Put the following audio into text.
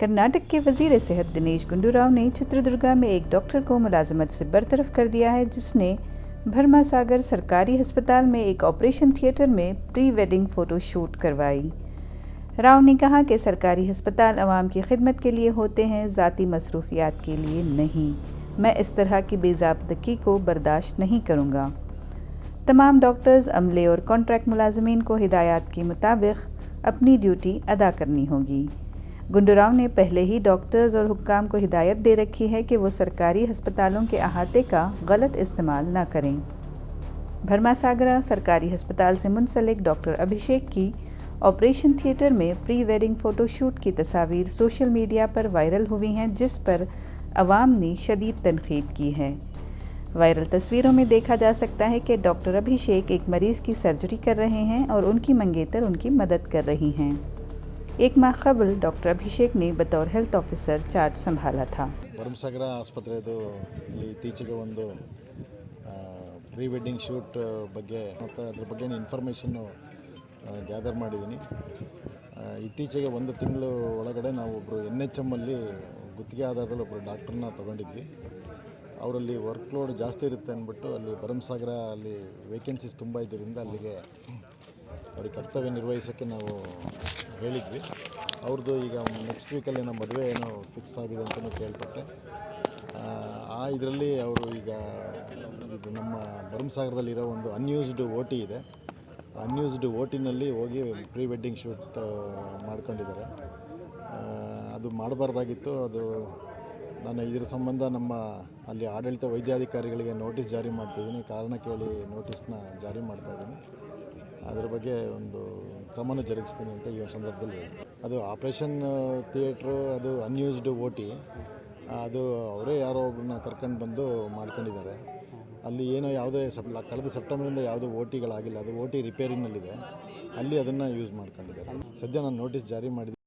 कर्नाटक के वजीर सेहत दिनेश गुंडूराव ने चित्रदुर्गा में एक डॉक्टर को मुलाजमत से बरतरफ कर दिया है, जिसने भरमासागर सरकारी अस्पताल में एक ऑपरेशन थिएटर में प्री वेडिंग फ़ोटो शूट करवाई। राव ने कहा कि सरकारी अस्पताल आवाम की खिदमत के लिए होते हैं, ज़ाती मसरूफियात के लिए नहीं। मैं इस तरह की बेज़ाब्तगी को बर्दाश्त नहीं करूँगा। तमाम डॉक्टर्स, अमले और कॉन्ट्रैक्ट मुलाजमीन को हिदायत के मुताबिक अपनी ड्यूटी अदा करनी होगी। गुंडूराव ने पहले ही डॉक्टर्स और हुक्काम को हिदायत दे रखी है कि वो सरकारी अस्पतालों के अहाते का गलत इस्तेमाल न करें। भरमासागरा सरकारी अस्पताल से मुंसलिक डॉक्टर अभिषेक की ऑपरेशन थिएटर में प्री वेडिंग फ़ोटो शूट की तस्वीर सोशल मीडिया पर वायरल हुई हैं, जिस पर अवाम ने शदीद तनकीद की है। वायरल तस्वीरों में देखा जा सकता है कि डॉक्टर अभिषेक एक मरीज़ की सर्जरी कर रहे हैं और उनकी मंगेतर उनकी मदद कर रही हैं। एक माह कबल डॉक्टर अभिषेक ने बतौर हेल्थ ऑफिसर चार्ज संभाला था। ಭರಮಸಾಗರ ಆಸ್ಪತ್ರೆದು ಇತ್ತೀಚೆಗೆ ಒಂದು ಪ್ರೀ ವೆಡ್ಡಿಂಗ್ ಶೂಟ್ ಬಗ್ಗೆ ಮತ್ತು ಅದ್ರ ಬಗ್ಗೆ ಇನ್ಫಾರ್ಮೇಷನ್ನು ಗ್ಯಾದರ್ ಮಾಡಿದ್ದೀನಿ. ಇತ್ತೀಚೆಗೆ ಒಂದು ತಿಂಗಳು ಒಳಗಡೆ ನಾವು ಒಬ್ಬರು NHM ಅಲ್ಲಿ ಗುತ್ತಿಗೆ ಆಧಾರದಲ್ಲಿ ಒಬ್ಬರು ಡಾಕ್ಟ್ರನ್ನ ತೊಗೊಂಡಿದ್ವಿ. ಅವರಲ್ಲಿ ವರ್ಕ್ ಲೋಡ್ ಜಾಸ್ತಿ ಇರುತ್ತೆ ಅಂದ್ಬಿಟ್ಟು ಅಲ್ಲಿ ಭರಮಸಾಗರ ಅಲ್ಲಿ ವೇಕೆನ್ಸೀಸ್ ತುಂಬ ಇದ್ದರಿಂದ ಅಲ್ಲಿಗೆ ಅವ್ರಿಗೆ ಕರ್ತವ್ಯ ನಿರ್ವಹಿಸೋಕ್ಕೆ ನಾವು ಹೇಳಿದ್ವಿ. ಅವ್ರದ್ದು ಈಗ ನೆಕ್ಸ್ಟ್ ವೀಕಲ್ಲಿ ನಮ್ಮ ಮದುವೆ ಏನೋ ಫಿಕ್ಸ್ ಆಗಿದೆ ಅಂತಲೂ ಕೇಳ್ಪಟ್ಟೆ. ಇದರಲ್ಲಿ ಅವರು ಈಗ ಇದು ನಮ್ಮ ಭರಮಸಾಗರದಲ್ಲಿರೋ ಒಂದು ಅನ್ಯೂಸ್ಡ್ OT ಇದೆ. ಅನ್ಯೂಸ್ಡ್ OTನಲ್ಲಿ ಹೋಗಿ ಪ್ರೀ ವೆಡ್ಡಿಂಗ್ ಶೂಟ್ ಮಾಡ್ಕೊಂಡಿದ್ದಾರೆ. ಅದು ಮಾಡಬಾರ್ದಾಗಿತ್ತು. ಅದು ನಾನು ಇದರ ಸಂಬಂಧ ನಮ್ಮ ಅಲ್ಲಿ ಆಡಳಿತ ವೈದ್ಯಾಧಿಕಾರಿಗಳಿಗೆ ನೋಟಿಸ್ ಜಾರಿ ಮಾಡ್ತಿದ್ದೀನಿ. ಕಾರಣ ಕೇಳಿ ನೋಟಿಸ್ನ ಜಾರಿ ಮಾಡ್ತಾಯಿದ್ದೀನಿ. ಅದರ ಬಗ್ಗೆ ಒಂದು ಕ್ರಮನೂ ಜರುಗಿಸ್ತೀನಿ ಅಂತ ಈ ಸಂದರ್ಭದಲ್ಲಿ. ಅದು ಆಪ್ರೇಷನ್ ಥಿಯೇಟ್ರು, ಅದು ಅನ್ಯೂಸ್ಡ್ OT, ಅದು ಅವರೇ ಯಾರೋ ಒಬ್ಬರನ್ನ ಕರ್ಕೊಂಡು ಬಂದು ಮಾಡ್ಕೊಂಡಿದ್ದಾರೆ. ಅಲ್ಲಿ ಏನೋ ಯಾವುದೇ ಕಳೆದ ಸೆಪ್ಟೆಂಬರಿಂದ ಯಾವುದೋ OTಗಳಾಗಿಲ್ಲ. ಅದು OT ರಿಪೇರಿನಲ್ಲಿದೆ. ಅಲ್ಲಿ ಅದನ್ನು ಯೂಸ್ ಮಾಡ್ಕೊಂಡಿದ್ದಾರೆ. ಸದ್ಯ ನಾನು ನೋಟಿಸ್ ಜಾರಿ ಮಾಡಿದ್ದೀನಿ.